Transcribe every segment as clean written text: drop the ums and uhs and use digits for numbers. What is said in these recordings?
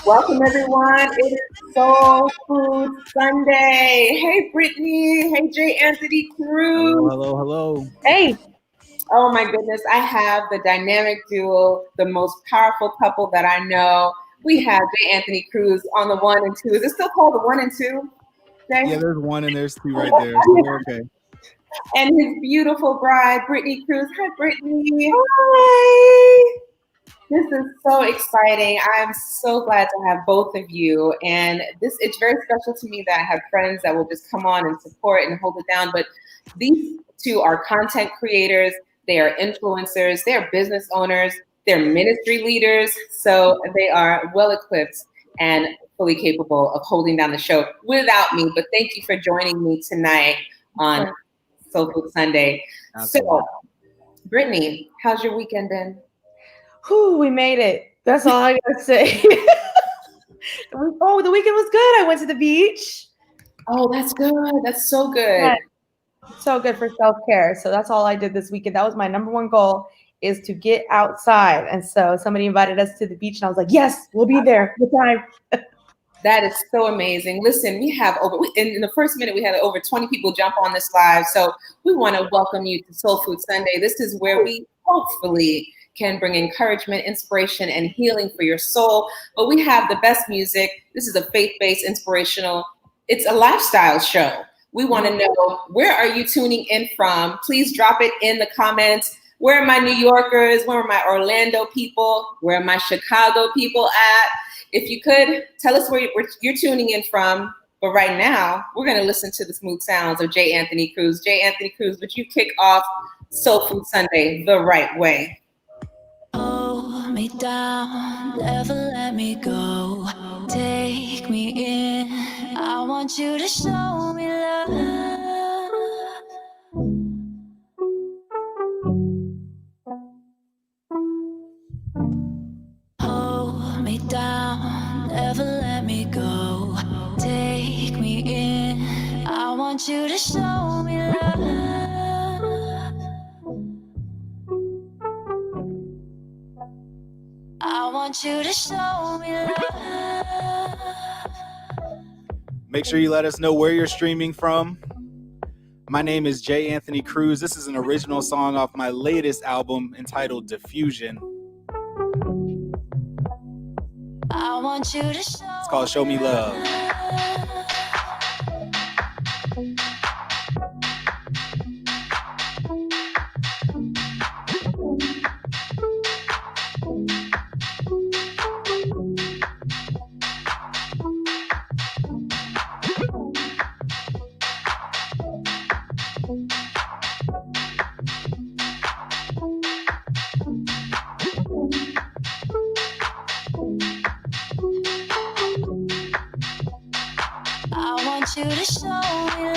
Welcome, everyone. It is Soul Food Sunday. Hey, Brittany. Hey, J. Anthony Cruz. Hello. Hey. Oh, my goodness. I have the dynamic duo, the most powerful couple that I know. We have J. Anthony Cruz on the 1 and 2. Is it still called the 1 and 2? Jay? Yeah, there's 1 and there's 2 right there. So we're okay. And his beautiful bride, Brittany Cruz. Hi, Brittany. Hi. This is so exciting. I'm so glad to have both of you. And it's very special to me that I have friends that will just come on and support and hold it down. But these two are content creators. They are influencers. They are business owners. They're ministry leaders. So they are well equipped and fully capable of holding down the show without me. But thank you for joining me tonight on Soul Food Sunday. Absolutely. So, Brittany, how's your weekend been? Whew, we made it. That's all I gotta say. Oh, the weekend was good. I went to the beach. Oh, that's good. That's so good. Yeah. So good for self-care. So that's all I did this weekend. That was my number one goal, is to get outside. And so somebody invited us to the beach and I was like, yes, we'll be there. Good time. That is so amazing. Listen, we have in the first minute, we had over 20 people jump on this live. So we want to welcome you to Soul Food Sunday. This is where we hopefully can bring encouragement, inspiration, and healing for your soul. But we have the best music. This is a faith-based, inspirational, it's a lifestyle show. We want to know, where are you tuning in from? Please drop it in the comments. Where are my New Yorkers? Where are my Orlando people? Where are my Chicago people at? If you could, tell us where you're tuning in from. But right now, we're going to listen to the smooth sounds of J. Anthony Cruz. J. Anthony Cruz, would you kick off Soul Food Sunday the right way? Hold me down, never let me go. Take me in, I want you to show me love. Hold me down, never let me go. Take me in, I want you to show me love. I want you to show me love. Make sure you let us know where you're streaming from. My name is J. Anthony Cruz. This is an original song off my latest album entitled Diffusion. I want you to show. It's called Show Me Love. to show me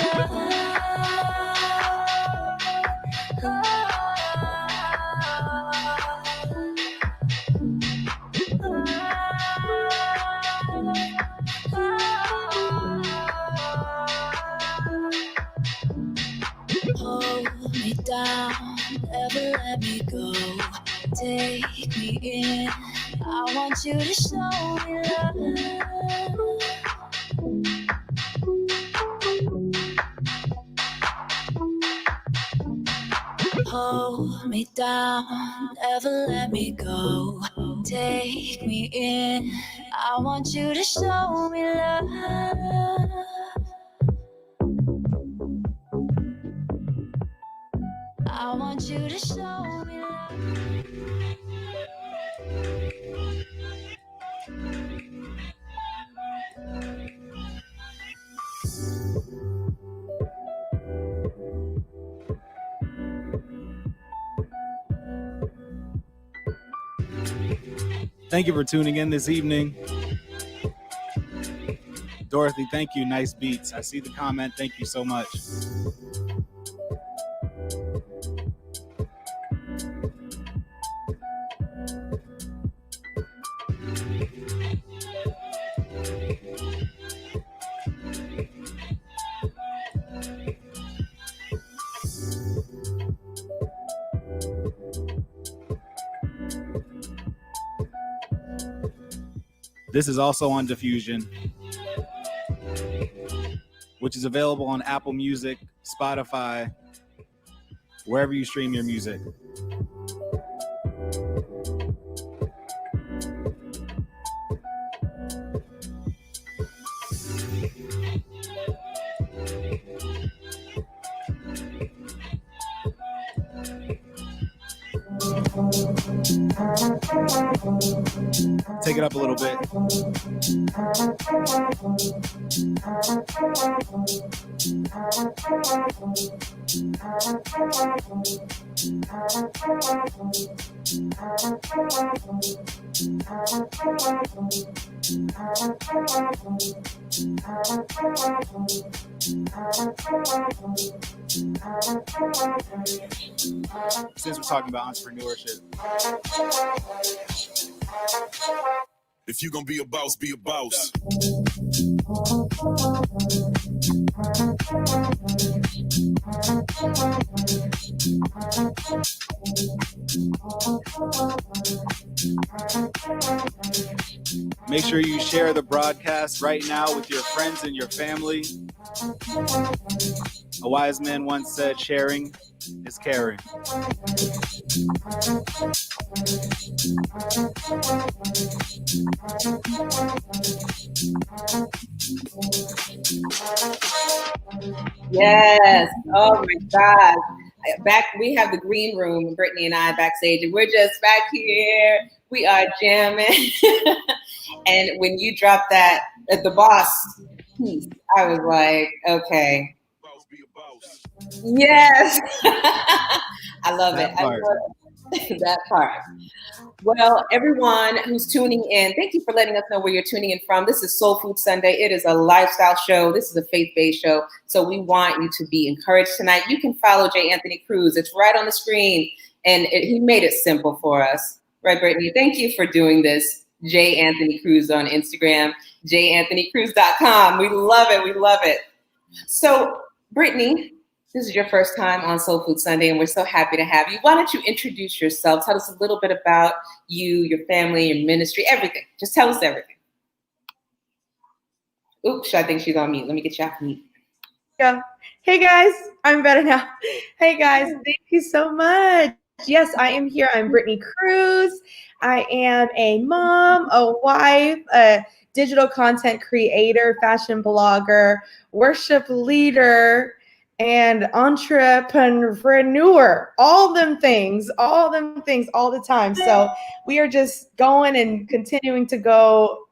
Hold me down, never let me go. Take me in. I want you to show me love. Hold me down, never let me go. Take me in. I want you to show me love. I want you to show me love. Thank you for tuning in this evening. Dorothy, thank you. Nice beats. I see the comment. Thank you so much. This is also on Diffusion, which is available on Apple Music, Spotify, wherever you stream your music. Take it up a little bit. Since we're talking about entrepreneurship. If you're gonna be a boss, be a boss. Make sure you share the broadcast right now with your friends and your family. A wise man once said, sharing is caring. Yes. Oh my God. Back, we have the green room, Brittany and I backstage, and we're just back here. We are jamming. And when you dropped that at the boss piece, I was like, okay. Boss, be a boss. Yes. I love it. I love that part. Well, everyone who's tuning in, thank you for letting us know where you're tuning in from. This is Soul Food Sunday. It is a lifestyle show. This is a faith-based show. So we want you to be encouraged tonight. You can follow J. Anthony Cruz. It's right on the screen. And he made it simple for us. Right, Brittany? Thank you for doing this. J. Anthony Cruz on Instagram, janthonycruz.com. We love it. We love it. So, Brittany, this is your first time on Soul Food Sunday, and we're so happy to have you. Why don't you introduce yourself? Tell us a little bit about you, your family, your ministry, everything. Just tell us everything. Oops, I think she's on mute. Let me get you off mute. Yeah. Hey guys, I'm better now. Hey guys, thank you so much. Yes, I am here. I'm Brittany Cruz. I am a mom, a wife, a digital content creator, fashion blogger, worship leader, and entrepreneur. All them things all the time. So we are just going and continuing to go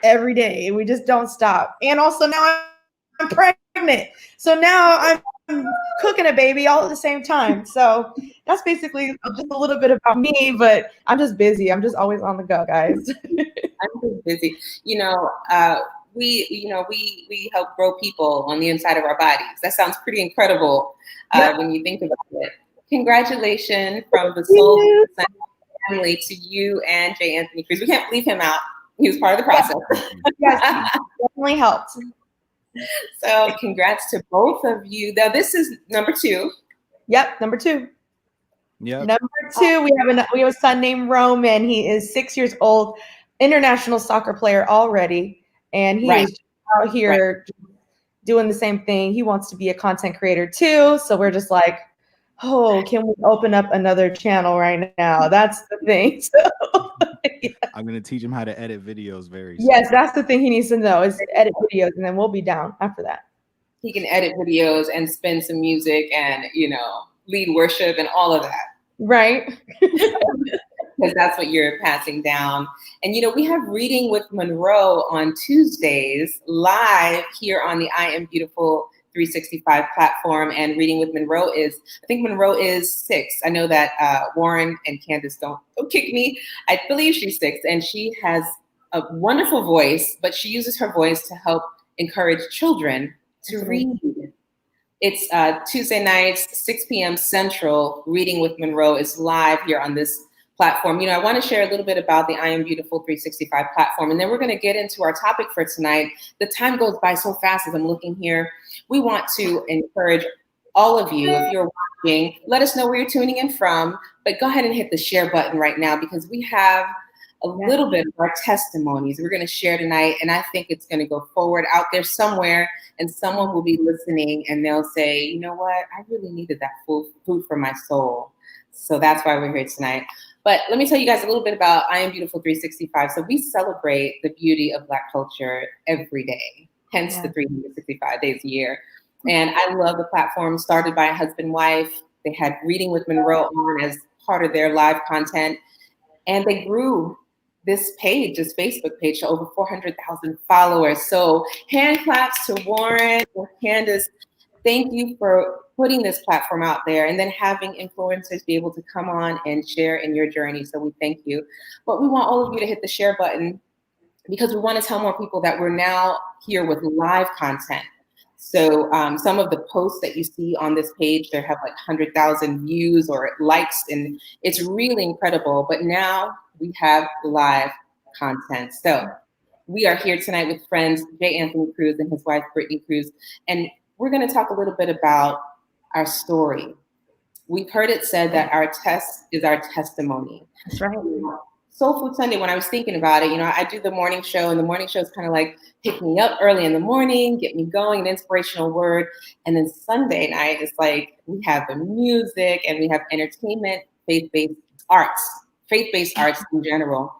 every day. We just don't stop. And also now I'm pregnant. So now I'm cooking a baby all at the same time. So that's basically just a little bit about me, but I'm just busy. I'm just always on the go, guys. I'm just busy. You know, we help grow people on the inside of our bodies. That sounds pretty incredible when you think about it. Congratulations from the Soul Food family to you and J. Anthony Cruz. We can't leave him out. He was part of the process. Yes, definitely helped. So congrats to both of you. Now this is number 2. Yep, number 2. Yep. Number 2, we have a son named Roman. He is 6 years old, international soccer player already, and he is out here doing the same thing. He wants to be a content creator too. So we're just like, oh, can we open up another channel right now? That's the thing. So, yeah. I'm gonna teach him how to edit videos very soon. Yes, that's the thing he needs to know is edit videos, and then we'll be down after that. He can edit videos and spin some music and lead worship and all of that. Right. Because that's what you're passing down. And we have Reading with Monroe on Tuesdays live here on the I Am Beautiful 365 platform. And Reading with Monroe I think Monroe is 6. I know that Warren and Candace don't kick me. I believe she's 6, and she has a wonderful voice, but she uses her voice to help encourage children to read. It's Tuesday nights, 6 p.m. Central. Reading with Monroe is live here on this platform. I want to share a little bit about the I Am Beautiful 365 platform, and then we're going to get into our topic for tonight. The time goes by so fast as I'm looking here. We want to encourage all of you, if you're watching, let us know where you're tuning in from, but go ahead and hit the share button right now because we have a little bit of our testimonies we're going to share tonight, and I think it's going to go forward out there somewhere, and someone will be listening and they'll say, you know what, I really needed that food for my soul. So that's why we're here tonight. But let me tell you guys a little bit about I Am Beautiful 365. So we celebrate the beauty of Black culture every day, hence the 365 days a year. And I love the platform, started by a husband and wife. They had Reading with Monroe on as part of their live content. And they grew this page, this Facebook page, to over 400,000 followers. So hand claps to Warren and Candace. Thank you for putting this platform out there and then having influencers be able to come on and share in your journey. So we thank you. But we want all of you to hit the share button because we want to tell more people that we're now here with live content. So some of the posts that you see on this page, they have like 100,000 views or likes, and it's really incredible. But now we have live content. So we are here tonight with friends J. Anthony Cruz and his wife, Brittany Cruz, and we're going to talk a little bit about our story. We've heard it said that our test is our testimony. That's right. Soul Food Sunday, when I was thinking about it, I do the morning show, and the morning show is kind of like pick me up early in the morning, get me going, an inspirational word. And then Sunday night is like we have the music and we have entertainment, faith-based arts in general,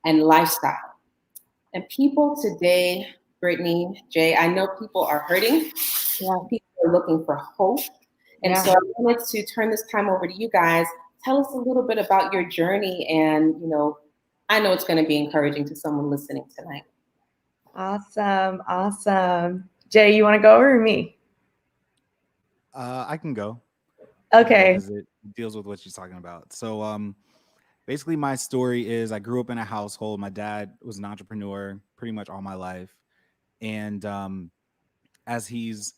and lifestyle. And people today, Brittany, Jay, I know people are hurting. Yeah. People are looking for hope. And so I wanted to turn this time over to you guys. Tell us a little bit about your journey, and I know it's going to be encouraging to someone listening tonight. Awesome. Jay, you want to go or me? I can go. Okay. Because it deals with what she's talking about. So basically my story is I grew up in a household. My dad was an entrepreneur pretty much all my life. And as he's,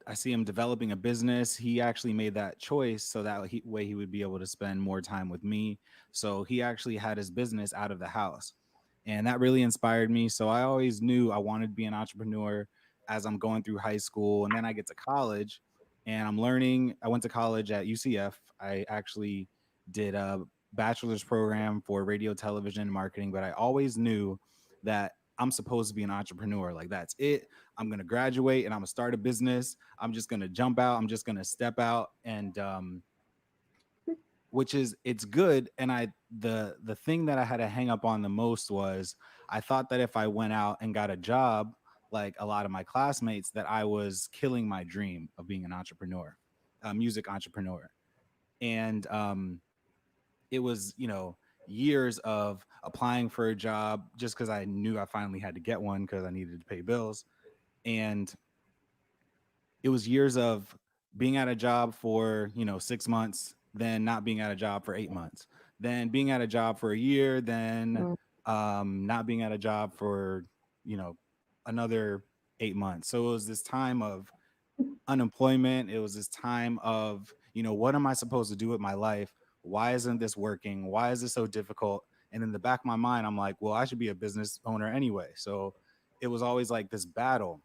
I see him developing a business. He actually made that choice so that way he would be able to spend more time with me. So he actually had his business out of the house. And that really inspired me. So I always knew I wanted to be an entrepreneur as I'm going through high school. And then I get to college and I'm learning. I went to college at UCF. I actually did a bachelor's program for radio, television, and marketing. But I always knew that I'm supposed to be an entrepreneur. Like, that's it. I'm going to graduate and I'm going to start a business. I'm just going to jump out. I'm just going to step out. And which is, it's good. And the thing that I had to hang up on the most was I thought that if I went out and got a job, like a lot of my classmates, that I was killing my dream of being an entrepreneur, a music entrepreneur. And it was, years of applying for a job just because I knew I finally had to get one because I needed to pay bills. And it was years of being at a job for 6 months, then not being at a job for 8 months, then being at a job for a year, then not being at a job for another 8 months. So it was this time of unemployment. It was this time of, what am I supposed to do with my life? Why isn't this working? Why is this so difficult? And in the back of my mind, I'm like, well, I should be a business owner anyway. So it was always like this battle.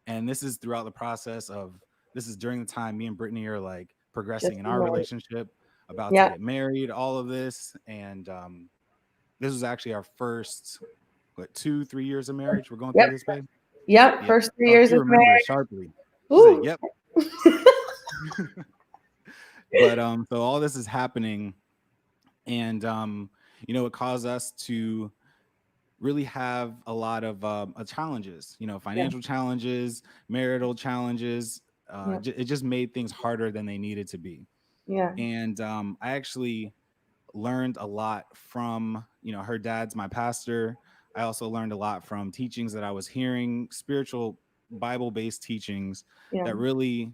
And this is throughout the process of, this is during the time me and Brittany are like progressing Just in our married. relationship, about to Yeah. get married, all of this. And this was actually our first, 2-3 years of marriage. We're going Yep. through this phase. Yep. Yep. First three Oh, years she of remembers marriage. sharply. She said, Ooh. yep. But so all this is happening, and it caused us to really have a lot of challenges, financial challenges, marital challenges. Yep. It just made things harder than they needed to be. Yeah. And I actually learned a lot from, her dad's my pastor. I also learned a lot from teachings that I was hearing, spiritual Bible-based teachings Yeah. that really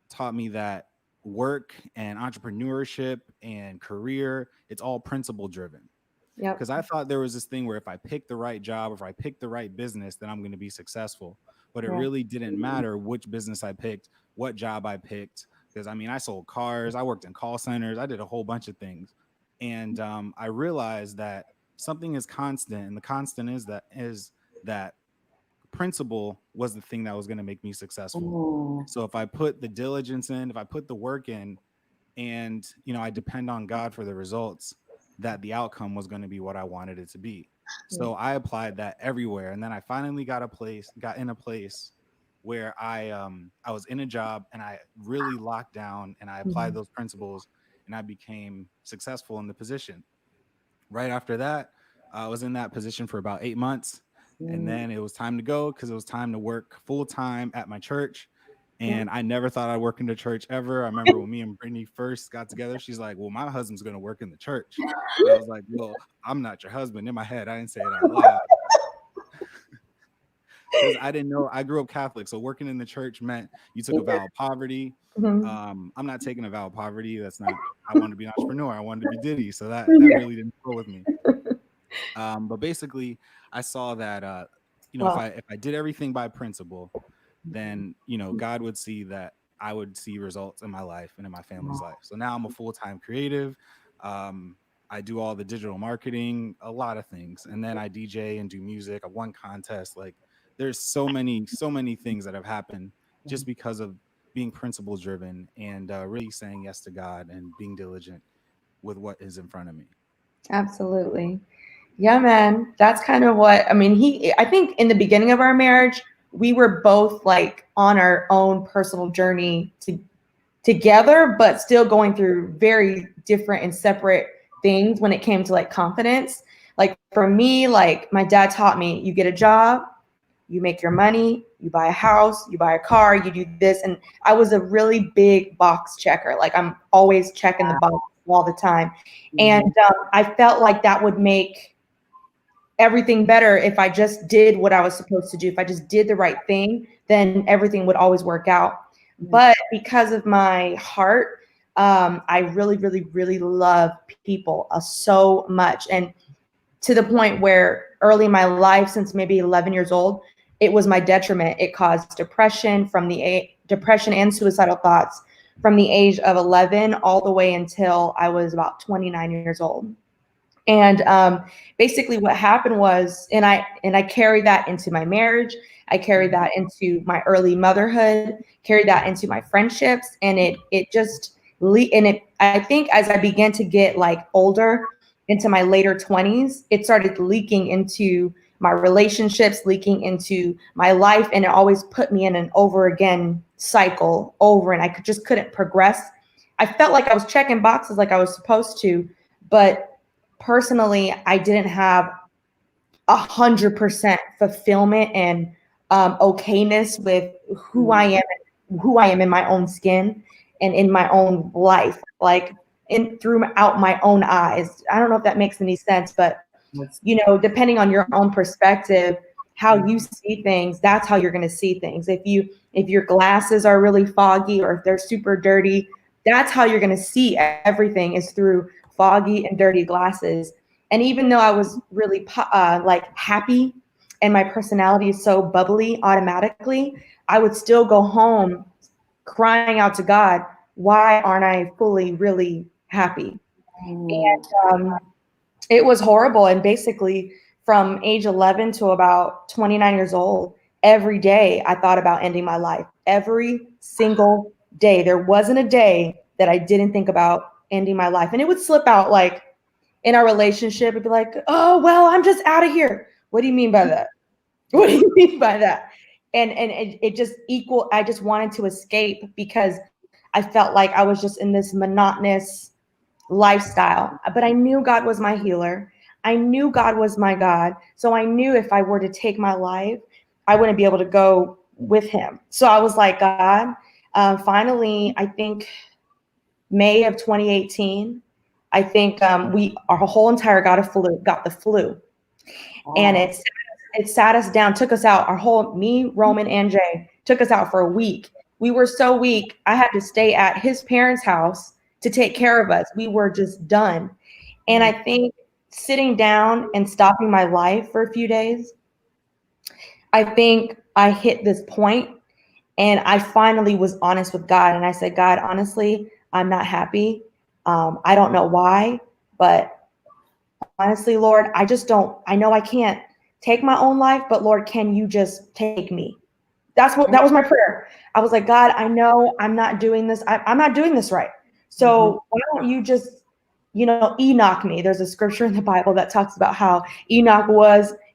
taught me that work and entrepreneurship and career, it's all principle driven. Yep. Because I thought there was this thing where if I pick the right job, or if I pick the right business, then I'm going to be successful. But it Yeah. really didn't matter which business I picked, what job I picked. Because I mean, I sold cars, I worked in call centers, I did a whole bunch of things. And I realized that something is constant, and the constant is that principle was the thing that was going to make me successful. Ooh. So if I put the diligence in, if I put the work in, and I depend on God for the results, that the outcome was going to be what I wanted it to be. So I applied that everywhere, and then I finally got in a place where I was in a job, and I really locked down, and I applied those principles, and I became successful in the position. Right after that, I was in that position for about 8 months, and then it was time to go, because it was time to work full time at my church. And I never thought I'd work in the church ever. I remember when me and Brittany first got together, she's like, well, my husband's going to work in the church. And I was like, well, I'm not your husband. In my head, I didn't say it out loud. Because I didn't know. I grew up Catholic. So working in the church meant you took a vow of poverty. I'm not taking a vow of poverty. That's not, I wanted to be an entrepreneur. I wanted to be Diddy. So that really didn't go with me. But basically, I saw that, Wow. if I did everything by principle, then God would see that I would see results in my life and in my family's life. So now I'm a full-time creative. I do all the digital marketing, a lot of things, and then I DJ and do music. I won contests. Like, there's so many things that have happened just because of being principle driven and really saying yes to God and being diligent with what is in front of me. Absolutely. Yeah, man. That's kind of what I mean. I think in the beginning of our marriage, we were both like on our own personal journey together, but still going through very different and separate things when it came to like confidence. Like for me, like my dad taught me, you get a job, you make your money, you buy a house, you buy a car, you do this. And I was a really big box checker. Like I'm always checking the box all the time. And I felt like that would make everything better if I just did what I was supposed to do. If I just did the right thing, then everything would always work out. But because of my heart, I really, really, really love people so much. And to the point where early in my life, since maybe 11 years old, it was my detriment. It caused depression depression and suicidal thoughts from the age of 11 all the way until I was about 29 years old. And basically what happened was, and I carried that into my marriage. I carried that into my early motherhood, carried that into my friendships. And I think as I began to get like older into my later 20s, it started leaking into my relationships, leaking into my life. And it always put me in an over again cycle and I just couldn't progress. I felt like I was checking boxes like I was supposed to, but personally, I didn't have 100% fulfillment and okayness with who I am in my own skin and in my own life, like throughout my own eyes. I don't know if that makes any sense, but depending on your own perspective, how you see things, that's how you're going to see things. If your glasses are really foggy or if they're super dirty, that's how you're going to see everything, is through foggy and dirty glasses. And even though I was really like happy and my personality is so bubbly automatically, I would still go home crying out to God, why aren't I fully really happy? And it was horrible. And basically from age 11 to about 29 years old, every day I thought about ending my life. Every single day. There wasn't a day that I didn't think about ending my life. And it would slip out like in our relationship, it'd be like, oh, well, I'm just out of here. What do you mean by that? What do you mean by that? And it just I just wanted to escape because I felt like I was just in this monotonous lifestyle. But I knew God was my healer. I knew God was my God. So I knew if I were to take my life, I wouldn't be able to go with him. So I was like, God, finally, I think May of 2018, I think our whole entire got the flu. And it sat us down, took us out, me, Roman, and Jay, took us out for a week. We were so weak. I had to stay at his parents' house to take care of us. We were just done. And I think sitting down and stopping my life for a few days, I think I hit this point and I finally was honest with God. And I said, God, honestly, I'm not happy. I don't know why, but honestly, Lord, I know I can't take my own life, but Lord, can you just take me? That was my prayer. I was like, God, I know I'm not doing this. I'm not doing this right. So why don't you just, Enoch me? There's a scripture in the Bible that talks about how Enoch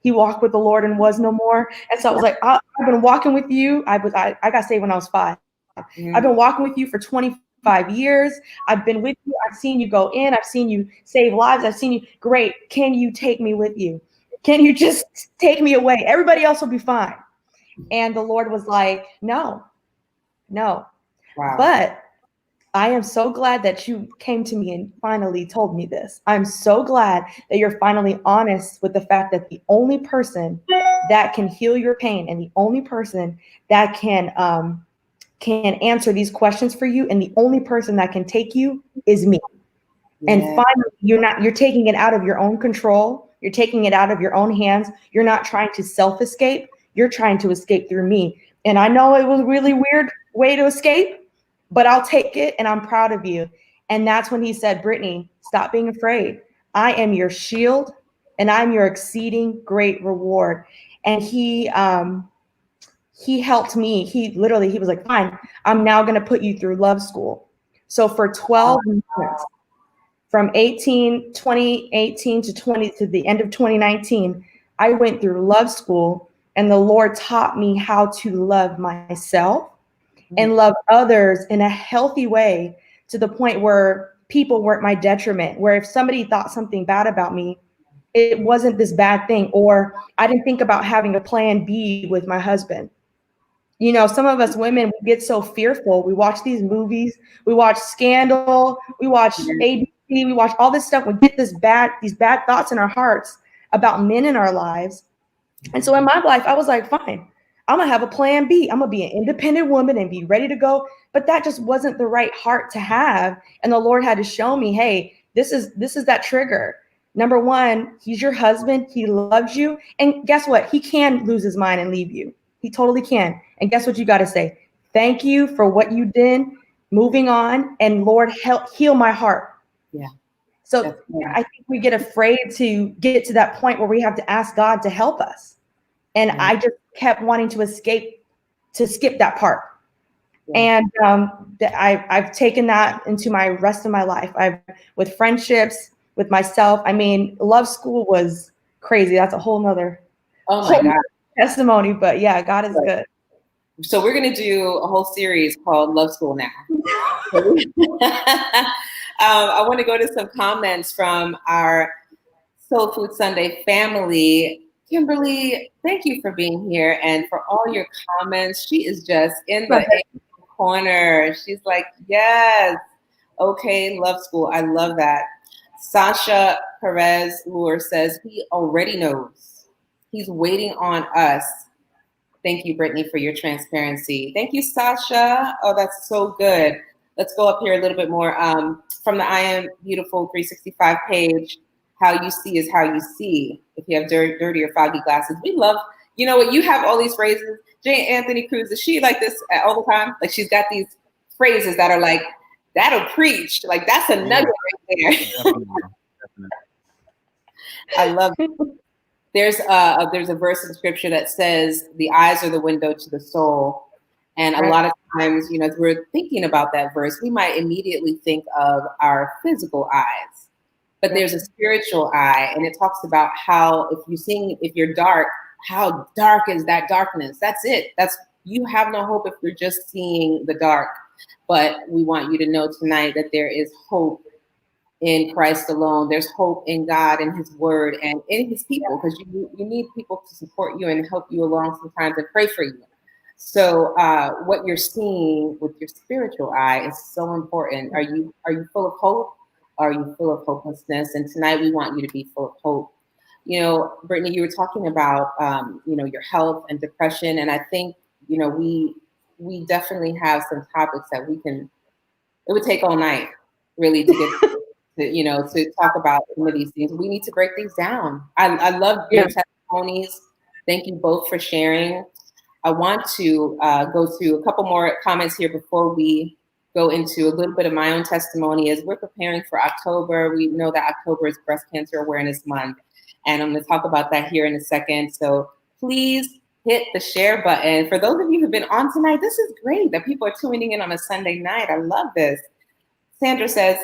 he walked with the Lord and was no more. And so I was like, I've been walking with you. I got saved when I was 5. I've been walking with you for 25 years. I've been with you. I've seen you go in. I've seen you save lives. I've seen you. Great. Can you take me with you? Can you just take me away? Everybody else will be fine. And the Lord was like, no. Wow. But I am so glad that you came to me and finally told me this. I'm so glad that you're finally honest with the fact that the only person that can heal your pain and the only person that can answer these questions for you and the only person that can take you is me. Yeah. And finally, you're taking it out of your own control. You're taking it out of your own hands. You're not trying to self-escape. You're trying to escape through me. And I know it was a really weird way to escape, but I'll take it and I'm proud of you. And that's when he said, Brittany, stop being afraid. I am your shield and I'm your exceeding great reward. And he helped me. He was like, fine, I'm now going to put you through love school. So for 12 months, from 2018 to the end of 2019, I went through love school and the Lord taught me how to love myself and love others in a healthy way to the point where people weren't my detriment, where if somebody thought something bad about me, it wasn't this bad thing, or I didn't think about having a plan B with my husband. Some of us women, we get so fearful. We watch these movies, we watch Scandal, we watch ABC, we watch all this stuff. We get these bad thoughts in our hearts about men in our lives. And so in my life, I was like, fine, I'm going to have a plan B. I'm going to be an independent woman and be ready to go. But that just wasn't the right heart to have. And the Lord had to show me, hey, this is that trigger. Number one, he's your husband. He loves you. And guess what? He can lose his mind and leave you. He totally can. And guess what you got to say? Thank you for what you did. Moving on. And Lord, help heal my heart. Yeah. So I think we get afraid to get to that point where we have to ask God to help us. And I just kept wanting to skip that part. Yeah. And I've taken that into my rest of my life. With friendships, with myself. I mean, love school was crazy. That's a whole nother testimony. But yeah, God is good. So we're going to do a whole series called Love School now. I want to go to some comments from our Soul Food Sunday family. Kimberly, thank you for being here and for all your comments. She is just in the corner. She's like, yes, okay, love school. I love that. Sasha Perez Lure says he already knows. He's waiting on us. Thank you, Brittany, for your transparency. Thank you, Sasha. Oh, that's so good. Let's go up here a little bit more. From the I Am Beautiful 365 page, how you see is how you see. If you have dirty or foggy glasses, we love You know what? You have all these phrases. Jay Anthony Cruz, is she like this all the time? Like she's got these phrases that are like, that'll preach. Like that's a nugget right there. Definitely. I love it. There's a verse in scripture that says the eyes are the window to the soul. And a lot of times, you know, as we're thinking about that verse, we might immediately think of our physical eyes. But there's a spiritual eye, and it talks about how if you're dark, how dark is that darkness? That's it. You have no hope if you're just seeing the dark. But we want you to know tonight that there is hope in Christ alone. There's hope in God and His Word and in His people, because you need people to support you and help you along sometimes and pray for you. So what you're seeing with your spiritual eye is so important. Are you full of hope? Are you full of hopelessness? And tonight we want you to be full of hope. You know, Brittany, you were talking about you know, your health and depression, and I think, you know, we definitely have some topics that it would take all night really to get to, you know, to talk about some of these things. We need to break these down. I love your testimonies. Thank you both for sharing. I want to go to a couple more comments here before we go into a little bit of my own testimony. As we're preparing for October, we know that October is Breast Cancer Awareness Month, and I'm going to talk about that here in a second. So please hit the share button. For those of you who've been on tonight, this is great that people are tuning in on a Sunday night. I love this. Sandra says,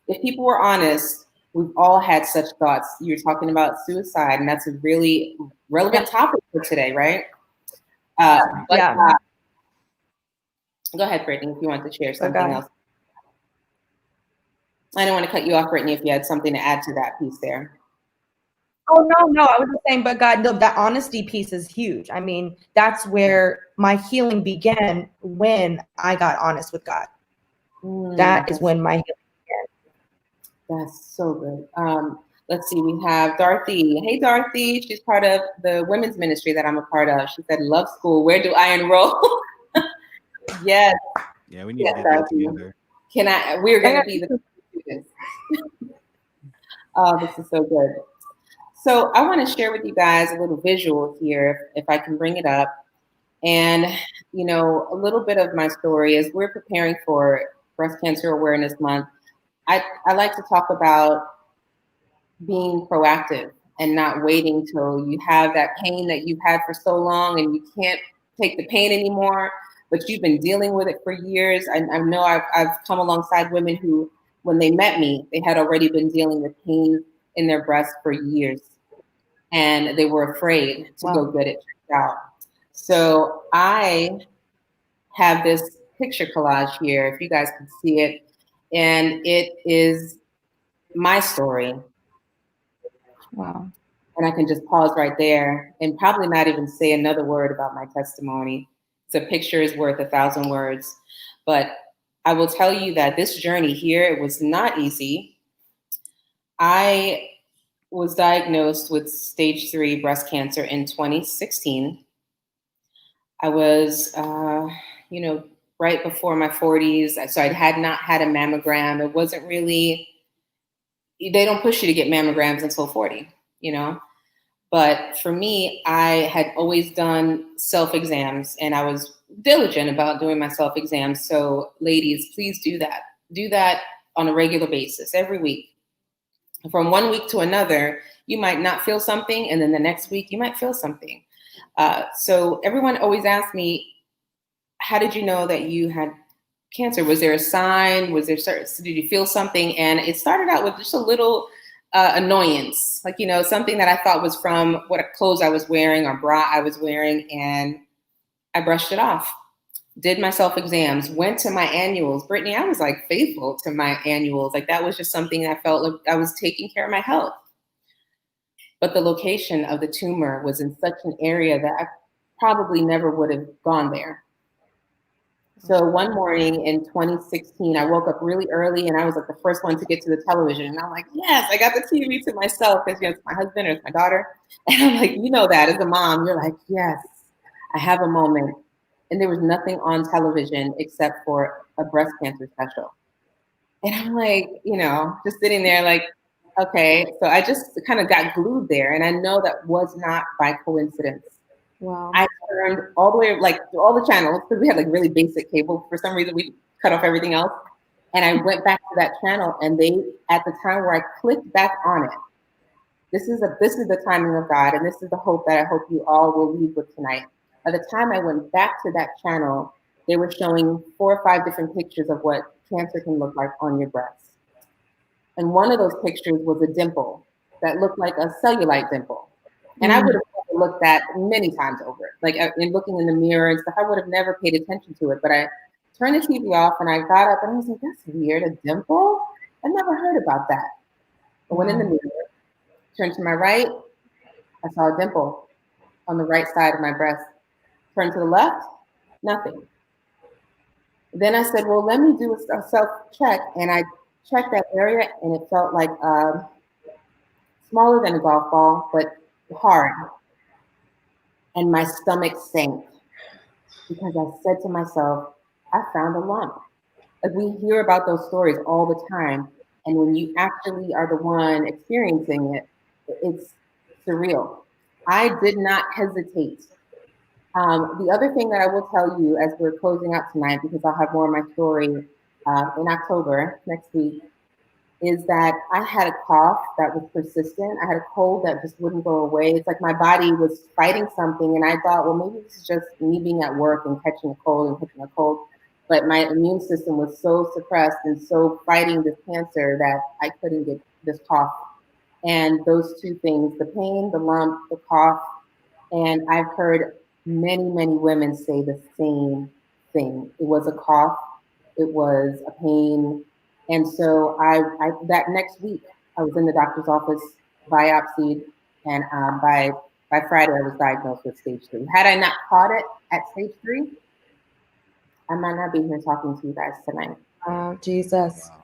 if people were honest, we've all had such thoughts. You're talking about suicide, and that's a really relevant topic for today, right? Go ahead, Brittany, if you want to share something else. I don't want to cut you off, Brittany, if you had something to add to that piece there. Oh, no, I was just saying, but God, no, that honesty piece is huge. I mean, that's where my healing began, when I got honest with God. That is when my healing began. That's so good. Let's see, we have Dorothy. Hey, Dorothy. She's part of the women's ministry that I'm a part of. She said, love school. Where do I enroll? Yes. Yeah, we need to get that together. We're going to be the students. Oh, this is so good. So I want to share with you guys a little visual here, if I can bring it up. And, you know, a little bit of my story as we're preparing for Breast Cancer Awareness Month. I like to talk about being proactive and not waiting till you have that pain that you've had for so long and you can't take the pain anymore, but you've been dealing with it for years. I know I've come alongside women who, when they met me, they had already been dealing with pain in their breast for years, and they were afraid to go get it checked out. So I have this picture collage here, if you guys can see it, and it is my story. Wow. And I can just pause right there and probably not even say another word about my testimony. So a picture is worth 1,000 words. But I will tell you that this journey here, it was not easy. I was diagnosed with stage 3 breast cancer in 2016. I was, you know, right before my 40s. So I had not had a mammogram. It wasn't really, they don't push you to get mammograms until 40, you know. But for me, I had always done self-exams, and I was diligent about doing my self-exams. So ladies, please do that. Do that on a regular basis, every week. From one week to another, you might not feel something, and then the next week you might feel something. So everyone always asks me, how did you know that you had cancer? Was there a sign? Did you feel something? And it started out with just a little annoyance, like, you know, something that I thought was from what clothes I was wearing or bra I was wearing, and I brushed it off. Did my self-exams, went to my annuals. Brittany, I was like faithful to my annuals. Like that was just something I felt like I was taking care of my health. But the location of the tumor was in such an area that I probably never would have gone there. So one morning in 2016, I woke up really early and I was like the first one to get to the television. And I'm like, yes, I got the TV to myself because, you know, it's my husband or it's my daughter. And I'm like, you know that as a mom, you're like, yes, I have a moment. And there was nothing on television except for a breast cancer special. And I'm like, you know, just sitting there like, okay. So I just kind of got glued there. And I know that was not by coincidence. Wow. I turned all the way, like through all the channels, because we had like really basic cable. For some reason, we cut off everything else. And I went back to that channel, and they, at the time where I clicked back on it, this is the timing of God, and this is the hope that I hope you all will leave with tonight. By the time I went back to that channel, they were showing 4 or 5 different pictures of what cancer can look like on your breast. And one of those pictures was a dimple that looked like a cellulite dimple. And I would have looked at many times over, like in looking in the mirror and stuff. I would have never paid attention to it, but I turned the TV off and I got up and I was like, that's weird, a dimple? I never heard about that. I went in the mirror, turned to my right, I saw a dimple on the right side of my breast. Turned to the left, nothing. Then I said, well, let me do a self check. And I checked that area and it felt like smaller than a golf ball, but hard. And my stomach sank because I said to myself, I found a lump. Like we hear about those stories all the time. And when you actually are the one experiencing it, it's surreal. I did not hesitate. The other thing that I will tell you as we're closing out tonight, because I'll have more of my story in October next week, is that I had a cough that was persistent. I had a cold that just wouldn't go away. It's like my body was fighting something, and I thought, well, maybe this is just me being at work and catching a cold. But my immune system was so suppressed and so fighting this cancer that I couldn't get this cough. And those two things, the pain, the lump, the cough, and I've heard many, many women say the same thing. It was a cough, it was a pain. And so I that next week, I was in the doctor's office, biopsied, and by Friday, I was diagnosed with stage 3. Had I not caught it at stage 3, I might not be here talking to you guys tonight. Wow, Jesus. Wow.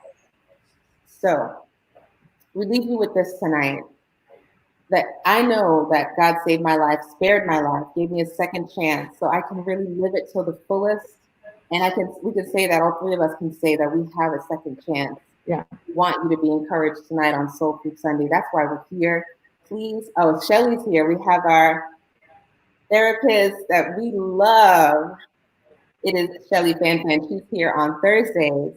So we leave you with this tonight, that I know that God saved my life, spared my life, gave me a second chance, so I can really live it till the fullest. And we can say that, all 3 of us can say that we have a second chance. Yeah. We want you to be encouraged tonight on Soul Food Sunday. That's why we're here. Please, Shelly's here. We have our therapist that we love. It is Shelly Fanfan. She's here on Thursdays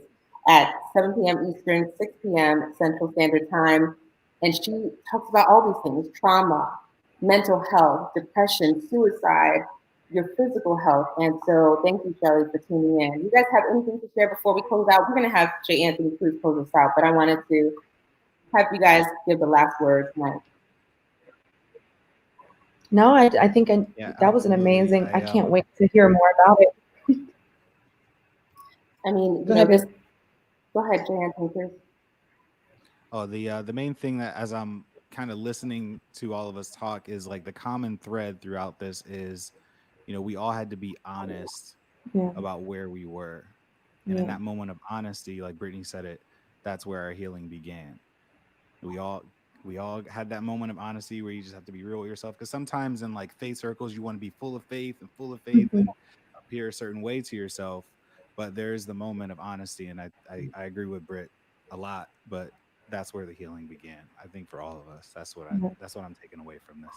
at 7 p.m. Eastern, 6 p.m. Central Standard Time. And she talks about all these things: trauma, mental health, depression, suicide, your physical health. And so thank you, Shelly, for tuning in. You guys have anything to share before we close out? We're going to have J. Anthony Cruz close us out, but I wanted to have you guys give the last word tonight. No, I think that was an amazing. I can't wait to hear more about it. I mean, Go ahead, Go ahead, J. Anthony Cruz. Oh, the main thing that, as I'm kind of listening to all of us talk, is like the common thread throughout this is, we all had to be honest about where we were. And in that moment of honesty, like Brittany said it, that's where our healing began. We all had that moment of honesty where you just have to be real with yourself. Because sometimes in like faith circles, you want to be full of faith and appear a certain way to yourself. But there's the moment of honesty. And I agree with Britt a lot, but that's where the healing began. I think for all of us, that's what I'm taking away from this.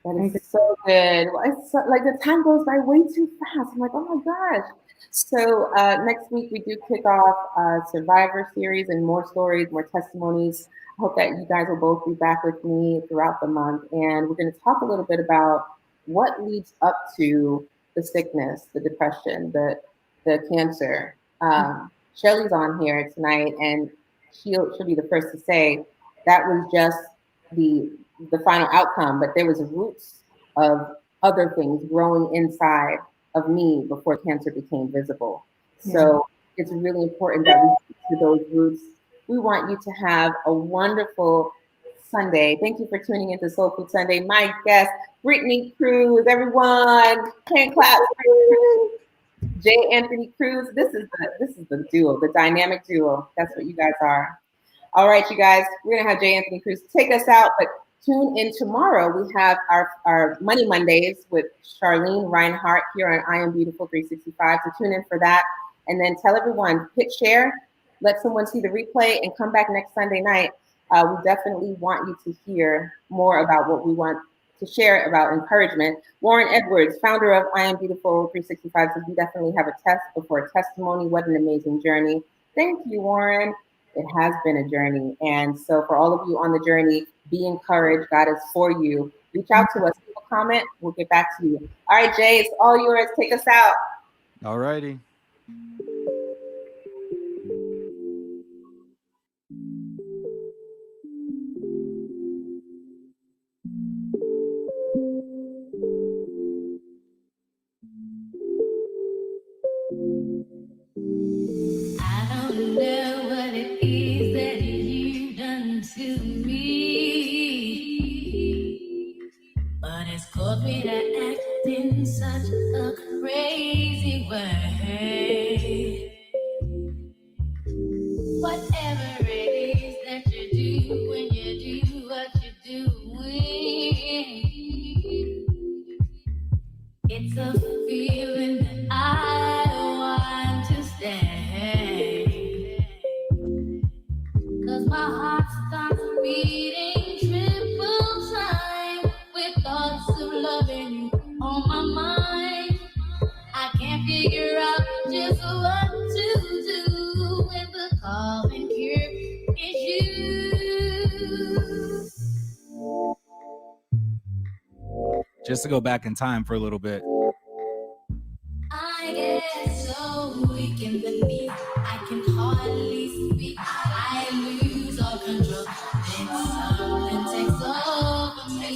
That is so good. Well, it's so, like the time goes by way too fast. I'm like, oh my gosh. So next week we do kick off a Survivor series and more stories, more testimonies. I hope that you guys will both be back with me throughout the month. And we're going to talk a little bit about what leads up to the sickness, the depression, the cancer. Shelly's on here tonight, and she'll be the first to say that was just the final outcome, but there was roots of other things growing inside of me before cancer became visible. So it's really important that we stick to those roots. We want you to have a wonderful Sunday. Thank you for tuning into Soul Food Sunday. My guest, Brittany Cruz. Everyone, hand clap. J. Anthony Cruz. This is the duo, the dynamic duo. That's what you guys are. All right, you guys, we're gonna have J. Anthony Cruz take us out, but tune in tomorrow. We have our Money Mondays with Charlene Reinhart here on I Am Beautiful 365. So tune in for that, and then tell everyone, hit share, let someone see the replay, and come back next Sunday night. We definitely want you to hear more about what we want to share about encouragement. Warren Edwards, founder of I Am Beautiful 365, says we definitely have a test before a testimony. What an amazing journey. Thank you, Warren. It has been a journey. And so for all of you on the journey, be encouraged. God is for you. Reach out to us, leave a comment. We'll get back to you. All right, Jay, it's all yours. Take us out. All righty. I don't know what it is that you've done to me, but it's caused me to act in such a crazy way. Whatever it is that you do when you do what you're doing, it's a feeling that I want to stay. 'Cause my heart starts beating triple time with thoughts of loving you on my mind. I can't figure out just what to do when the calling cure is you. Just to go back in time for a little bit. I get so weak in the knee, I can hardly speak. I lose all control. Then something takes over me.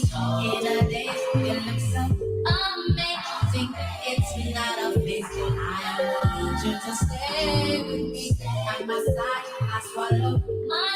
In a day, it looks so amazing. It's not a phase. I want you to stay with me. At my side, I swallow my